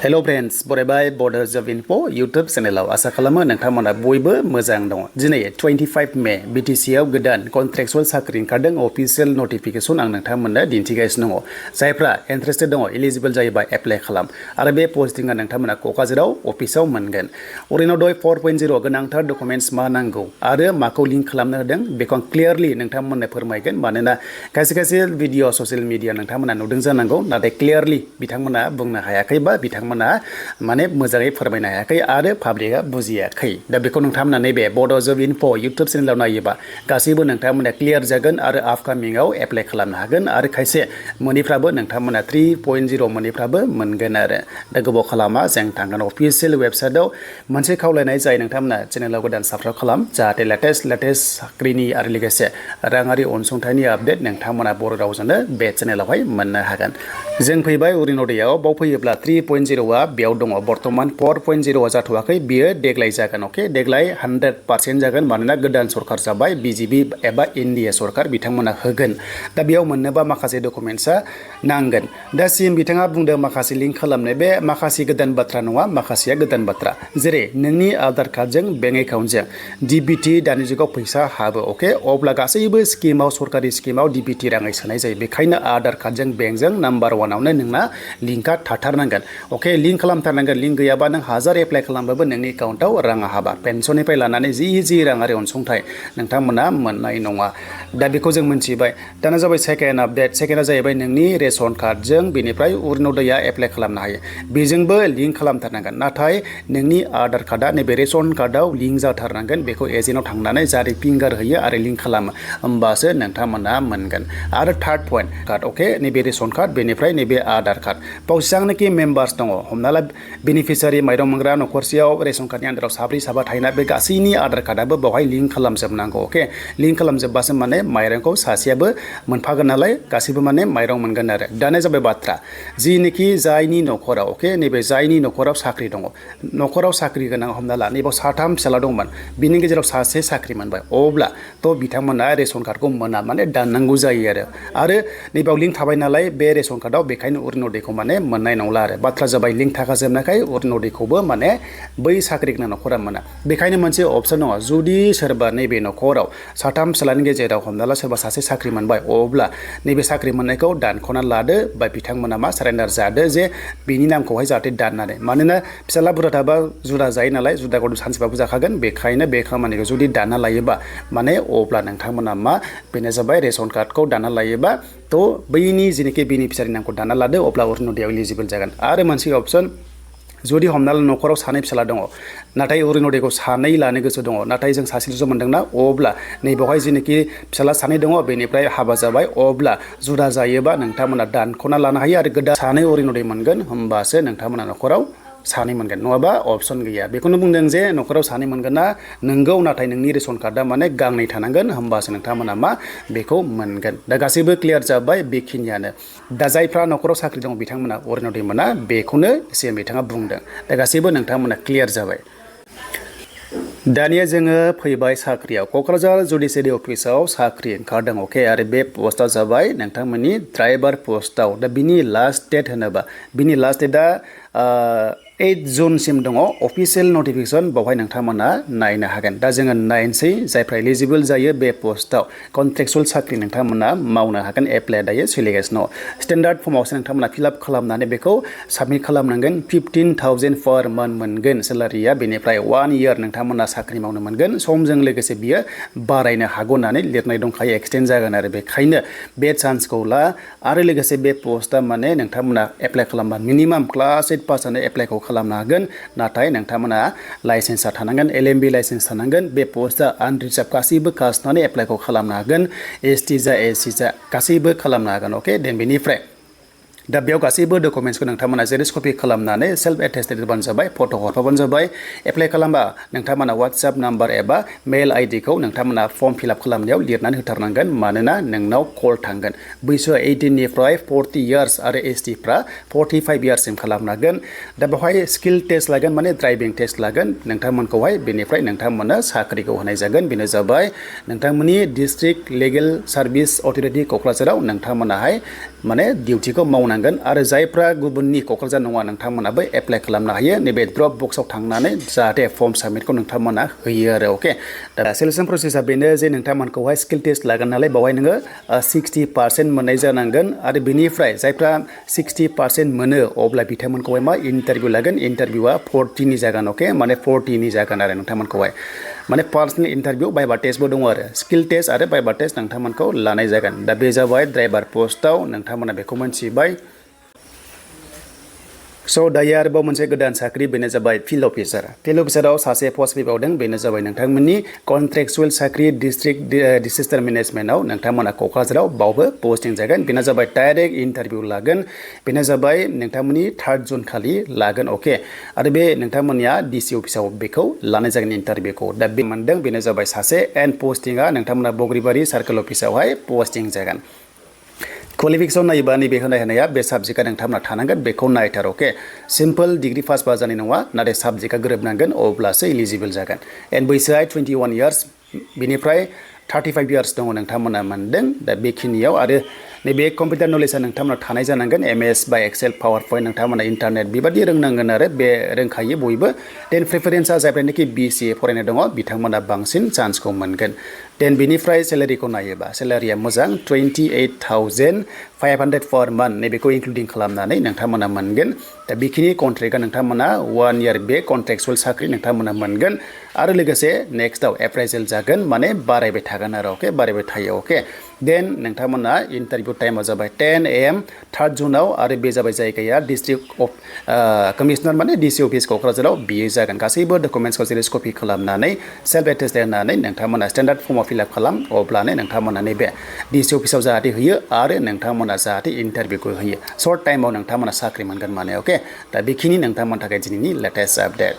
hello friends बरायबाय बडो जब info YouTube चैनलाव आशा खालामो नोंथांमोना बयबो मोजां दङ दिनै 25 मे BTC आव गोदान कन्ट्रेक्चुअल साख्रि ओंखारदों अफिशियेल नटिफिकेशन आं नोंथांमोननो दिन्थिगासिनो दङ जायफ्रा इन्टारेस्टेड दङ एलिजिबल जायोबा एप्लाइ खालाम आरो बे पोस्टिंआ नोंथांमोना क'क्राझाराव अफिसाव मोनगोन अरुनोदय 4.0 गोनांथार डकुमेन्ट्स मा नांगौ आरो माखौ लिंक खालामनो होदों बेखौ आं क्लियारलि नोंथांमोननो फोरमायगोन मानोना खायसे भिडिअ ससियेल मिडिया नोंथांमोना नुदों जानांगौ नाथाय क्लियारलि बिथांमोना बुंनो हायाखै बा बिथांमोना माने मोजाङै फोरमायनो हायाखै आरो पाब्लिकआ बुजियाखै दा बेखौ नोंथांमोना नैबे बडो जब इनफो यूट्यूब चैनेलाव नायोबा गासैबो नोंथांमोना क्लियार जागोन आरो आपकामिंआव एप्लाइ खालामनो हागोन आरो खायसे मोनिफ्राबो नोंथांमोना 3.0 मोनिफ्राबो मोनगोन आरो दा गोबाव खालामा जों थांगोन अफिशियेल वेबसाइटआव मोनसे खावलायनाय जाय नोंथांमोना चेनेलाव गोदान साबस्क्राइब खालाम जाहाथे लेटेस्ट साख्रिनि आरो लोगोसे राङारि अनसुंथाइनि आपडेट नोंथांमोना बर' रावजोंनो बे चेनेलावहाय मोननो हागोन जों फैबाय अरुनोदयआव बाव फैयोब्ला 3.0 बेयाव दङ बर्तमान 4.0 जाथ'वाखै बियो देग्लाय जागोन अके देग्लाय 100% जागोन मानोना गोदान सरकार जाबाय बीजेपी एबा एनडीए सरकार बिथांमोना होगोन दा बेयाव मोननोबा माखासे डकुमेन्ट्सआ नांगोन दासिम बिथाङा बुंदों माखासे लिंक खालामनो बे माखासे गोदान बाथ्रा नङा माखासेया गोदान बाथ्रा जेरै नोंनि आधार कार्डजों बेंक एकाउन्टजों डीबीटी दानि जुगाव फैसा हाबो अके अब्ला गासैबो स्किमाव सरकारि स्किमाव डीबीटी राङै सोनाय जायो बेखायनो आधार कार्डजों बेंकजों नाम्बार 1 आवनो नोंना लिंकआ थाथारनांगोन अके लिंक खालामथारनांगोन लिंक गैयाबा नों हाजार एप्लाइ खालामबाबो नोंनि एकाउन्टाव राङा हाबा पेन्सननिफ्राय लानानै जि राङारि अनसुंथाइ नोंथांमोना मोननाय नङा दा बेखौ जों मिथिबाय दाना जाबाय सेकेन्ड आपडेट सेकेन्डआ जाहैबाय नोंनि रेशन कार्डजों बेनिफ्राय अरुनोदयआ एप्लाइ खालामनो हायो बेजोंबो लिंक खालामथारनांगोन नाथाय नोंनि आधार कार्डआ नैबे रेशन कार्डआव लिंक जाथारनांगोन बेखौ एजेन्टआव थांनानै जारि फिंगार होयो आरो लिंक खालामो होमबासो नोंथांमोना मोनगोन आरो थार्ड पइन्ट कार्ड अके नैबे रेशन कार्ड बेनिफ्राय नैबे आधार कार्ड बाव जेसेबांनाखि मेम्बार्स दङ हमना ला बेनिफिसियारि माइरं मोनग्रा न'खरसेयाव रेशन कार्डनि आन्दाराव साब्रै साबा थायोना बे गासैनि आधार कार्डआबो बेवहाय लिंक खालामजोबनांगौ अके लिंक खालामजोबबासो माने माइरंखौ सासेयाबो मोनफागोन नालाय गासैबो माने माइरं मोनगोन आरो दानो जाबाय बाथ्रा जिनिखि जायनि न'खराव अके नैबे जायनि न'खराव साख्रि दङ न'खराव साख्रि गोनां हमना ला नैबाव साथाम फिसाला दंमोन बिनि गेजेराव सासे साख्रि मोनबाय अब्ला थ' बिथांमोना रेशन कार्डखौ मोना माने दाननांगौ जायो आरो नैबाव लिंक थाबाय नालाय बे रेशन कार्डआव बेखायनो अरुनोदयखौ माने मोननाय नंला आरो बाथ्रा जाबाय लिंक थाखाजोबनायखाय अरुनोदयखौबो माने बै साख्रि गोनां न'खरा मोना बेखायनो मोनसे अपसन दङ जुदि सोरबा नैबे न'खराव साथाम फिसालानि गेजेराव हमना ला सोरबा सासे साख्रि मोनबाय अब्ला नैबे साख्रि मोननायखौ दानख'ना लादो बा बिथांमोना मा सारेन्डार जादो जे बिनि नामखौहाय जाहाथे दाननानै मानोना फिसाला बुरजा थाबा जुदा जायो नालाय जुदा गथ' सानसेबाबो जाखागोन बेखायनो बे खामानिखौ जुदि दानना लायोबा माने अब्ला नोंथांमोना मा बेनो जाबाय रेशन कार्डखौ दानना लायोबा थ' बैनि जेनोखि बेनिफिसियारि नामखौ दानना लादो अब्ला अरुनोदयआव इलिजिबल जागोन आरो मोनसे अपसन जुदि हमना ला न'खराव सानै फिसाला दङ नाथाय अरुनोदयखौ सानै लानो गोसो दङ नाथाय जों सासेल'सो मोनदोंना अब्ला नैबेवहाय जेनोखि फिसाला सानै दङ बेनिफ्राय हाबा जाबाय अब्ला जुदा जायोबा नोंथांमोना दानख'ना लानो हायो आरो गोदान सानै अरुनोदय मोनगोन होमबासो नोंथांमोना न'खराव सानै मोनगोन नङाबा अपसन गैया बेखौनो बुंदों जे न'खराव सानै मोनगोन ना नोंगौ नाथाय नोंनि रेशन कार्डआ माने गांनै थानांगोन होमबासो नोंथांमोना मा बेखौ मोनगोन दा गासैबो क्लियार जाबाय बेखिनियानो दा जायफ्रा न'खराव साख्रि दं बिथांमोना अरुनोदय मोना बेखौनो एसे बिथाङा बुंदों दा गासैबो नोंथांमोना क्लियार जाबाय दानिया जोङो फैबाय साख्रियाव क'क्राझार जुडिसियारि अफिसाव साख्रि ओंखारदों अके आरो बे पस्टआ जाबाय नोंथांमोननि ड्राइभार पस्टआव दा बिनि लास्ट डेट होनोबा बिनि लास्ट डेटआ 8 जुनसिम दङ अफिशियेल नटिफिकेशन बावहाय नोंथांमोना नायनो हागोन दा जोङो नायनोसै जायफ्रा एलिजिबल जायो बे पस्टआव कन्ट्रेक्चुअल साख्रि नोंथांमोना मावनो हागोन एप्लाइ दायो सोलिगासिनो दङ स्टेन्डार्ड फर्मावसो नोंथांमोना फिलआप खालामनानै बेखौ साबमिट खालामनांगोन 15,000 पार मान्थ मोनगोन सेलारिया बेनिफ्राय 1 इयार नोंथांमोना साख्रि मावनो मोनगोन समजों लोगोसे बियो बारायनो हागौ होननानै लिरनाय दंखायो एक्सटेन्ड जागोन आरो बेखायनो बे चान्सखौ ला आरो लोगोसे बे पस्टआ माने नोंथांमोना एप्लाइ खालामबा मिनिमाम क्लास 8 पास जानो एप्लाइखौ खालामनो हागोन नाथाय नोंथांमोना लाइसेन्सआ थानांगोन LMB लाइसेन्स थानांगोन बे पस्टआ आनरिजार्भ गासैबो कास्टनानै एप्लाइखौ खालामनो हागोन ST जा SC जा गासैबो खालामनो हागोन अके देन बेनिफ्राय दा बेयाव गासैबो डकुमेन्ट्सखौ नोंथांमोना जेरेक्स कपि खालामनानै सेल्फ एटेस्टेड होबानो जाबाय फट' हरफाबानो जाबाय एप्लाइ खालामबा नोंथांमोना वाट्सएप नाम्बार एबा मेल आइडिखौ नोंथांमोना फर्म फिलआप खालामनायाव लिरनानै होथारनांगोन मानोना नोंनाव कल थांगोन बैसोआ 18 निफ्राय 40 इयार्स आरो ST फ्रा 45 इयार्ससिम खालामनो हागोन दा बेवहाय स्किल टेस्ट लागोन माने ड्राइभिं टेस्ट लागोन नोंथांमोनखौहाय बेनिफ्राय नोंथांमोना साख्रिखौ होनाय जागोन बेनो जाबाय नोंथांमोननि डिस्ट्रिक्ट लिगेल सार्भिस अथरिटि क'क्राझाराव नोंथांमोनाहाय माने डिउटिखौ मावनांगोन जानांगोन आरो जायफ्रा गुबुननि क'क्राझार नङा नोंथांमोनाबो एप्लाइ खालामनो हायो नैबे ड्रप बक्सआव थांनानै जाहाथे फर्म साबमिटखौ नोंथांमोना होयो आरो अके दा सेलेक्सन प्रसेसा बेनो जे नोंथांमोनखौहाय स्किल टेस्ट लागोन नालाय बावहाय नोङो 60% मोननाय जानांगोन आरो बेनिफ्राय जायफ्रा 60% मोनो अब्ला बिथांमोनखौहाय मा इन्टारभिउ लागोन इन्टारभिउआ 40नि जागोन अके माने 40नि जागोन आरो नोंथांमोनखौहाय माने पार्सनेल इन्टारभिउ बाइबा टेस्टबो दङ आरो स्किल टेस्ट आरो बाइबा टेस्ट नोंथांमोनखौ लानाय जागोन दा बे जाबाय ड्राइभार पोस्टआव नोंथांमोना बेखौ मोनथिबाय स' दायो आरोबाव मोनसे गोदान साख्रि बेनो जाबाय फिल्ड अफिसाराव सासे पस्ट फैबावदों बेनो जाबाय नोंथांमोननि कन्ट्रेक्चुवेल साख्रि डिस्ट्रिक्ट डिसेस्टार मेनेजमेन्टआव नोंथांमोना क'क्राझाराव बावबो पस्टिं जागोन बेनो जाबाय डाइरेक्ट इन्टारभिउ लागोन बेनो जाबाय नोंथांमोननि 3 जुन खालि लागोन अके आरो बे नोंथांमोननिया डिसि अफिसाव बेखौ लानाय जागोन इन्टारभिउखौ दा बे मोनदों बेनो जाबाय सासे एन्ड पस्टिंआ नोंथांमोना बग्रिबारि सार्कोल अफिसावहाय पस्टिं जागोन क्वालिफिकेसन नायोबा नैबे होनाया बे साबजेक्टआ नोंथांमोना थानांगोन बेखौ नायथार अके सिम्पल डिग्री पास बा जानाय नङा नाथाय साबजेक्टआ गोरोबनांगोन अब्लासो इलिजिबल जागोन एन्ड बैसोआ 21 इयार्स बिनिफ्राय 35 इयार्स दङ नोंथांमोना मोनदों दा बेखिनियाव आरो नैबे कम्पिउटार नलेजआ नोंथांमोना थानाय जानांगोन एमएस बा एक्सेल पावार पइन्ट नोंथांमोना इन्टारनेट बेबादि रोंनांगोन आरो बे रोंखायो बयबो देन प्रेफारेन्सआ जायफ्रानोखि BCA फरायनाय दङ बिथांमोना बांसिन चान्सखौ मोनगोन देन बिनिफ्राय सेलारिखौ नायोबा सेलारिया मोजां 28,500 पर मान्थ नैबेखौ इनक्लुडिं खालामनानै नोंथांमोना मोनगोन दा बेखिनि कन्ट्रेक्टआ नोंथांमोना 1 इयार बे कन्ट्रेक्चुवेल साख्रि नोंथांमोना मोनगोन आरो लोगोसे नेक्स्टआव एप्राइजेल जागोन माने बारायबाय थागोन आरो अके बारायबाय थायो अके देन नोंथांमोना इन्टारभिउ टाइमा जाबाय 10 AM 3 जुनाव आरो बे जाबाय जायगाया डिस्ट्रिक्ट अफ कमिशनार माने डिसि अफिस क'क्राझाराव बियो जागोन गासैबो डकुमेन्ट्सखौ जेरेक्स कपि खालामनानै सेल्फ एटेस्ट होनानै नोंथांमोना स्टेन्डार्ड फर्माव फिलआप खालाम अब्लानो नोंथांमोना नैबे डिसि अफिसाव जाहाथे होयो आरो नोंथांमोना जाहाथे इन्टारभिउखौ होयो सर्ट टाइमाव नोंथांमोना साख्रि मोनगोन माने अके दा बेखिनि नोंथांमोननि थाखाय दिनैनि लेटेस्ट आपडेट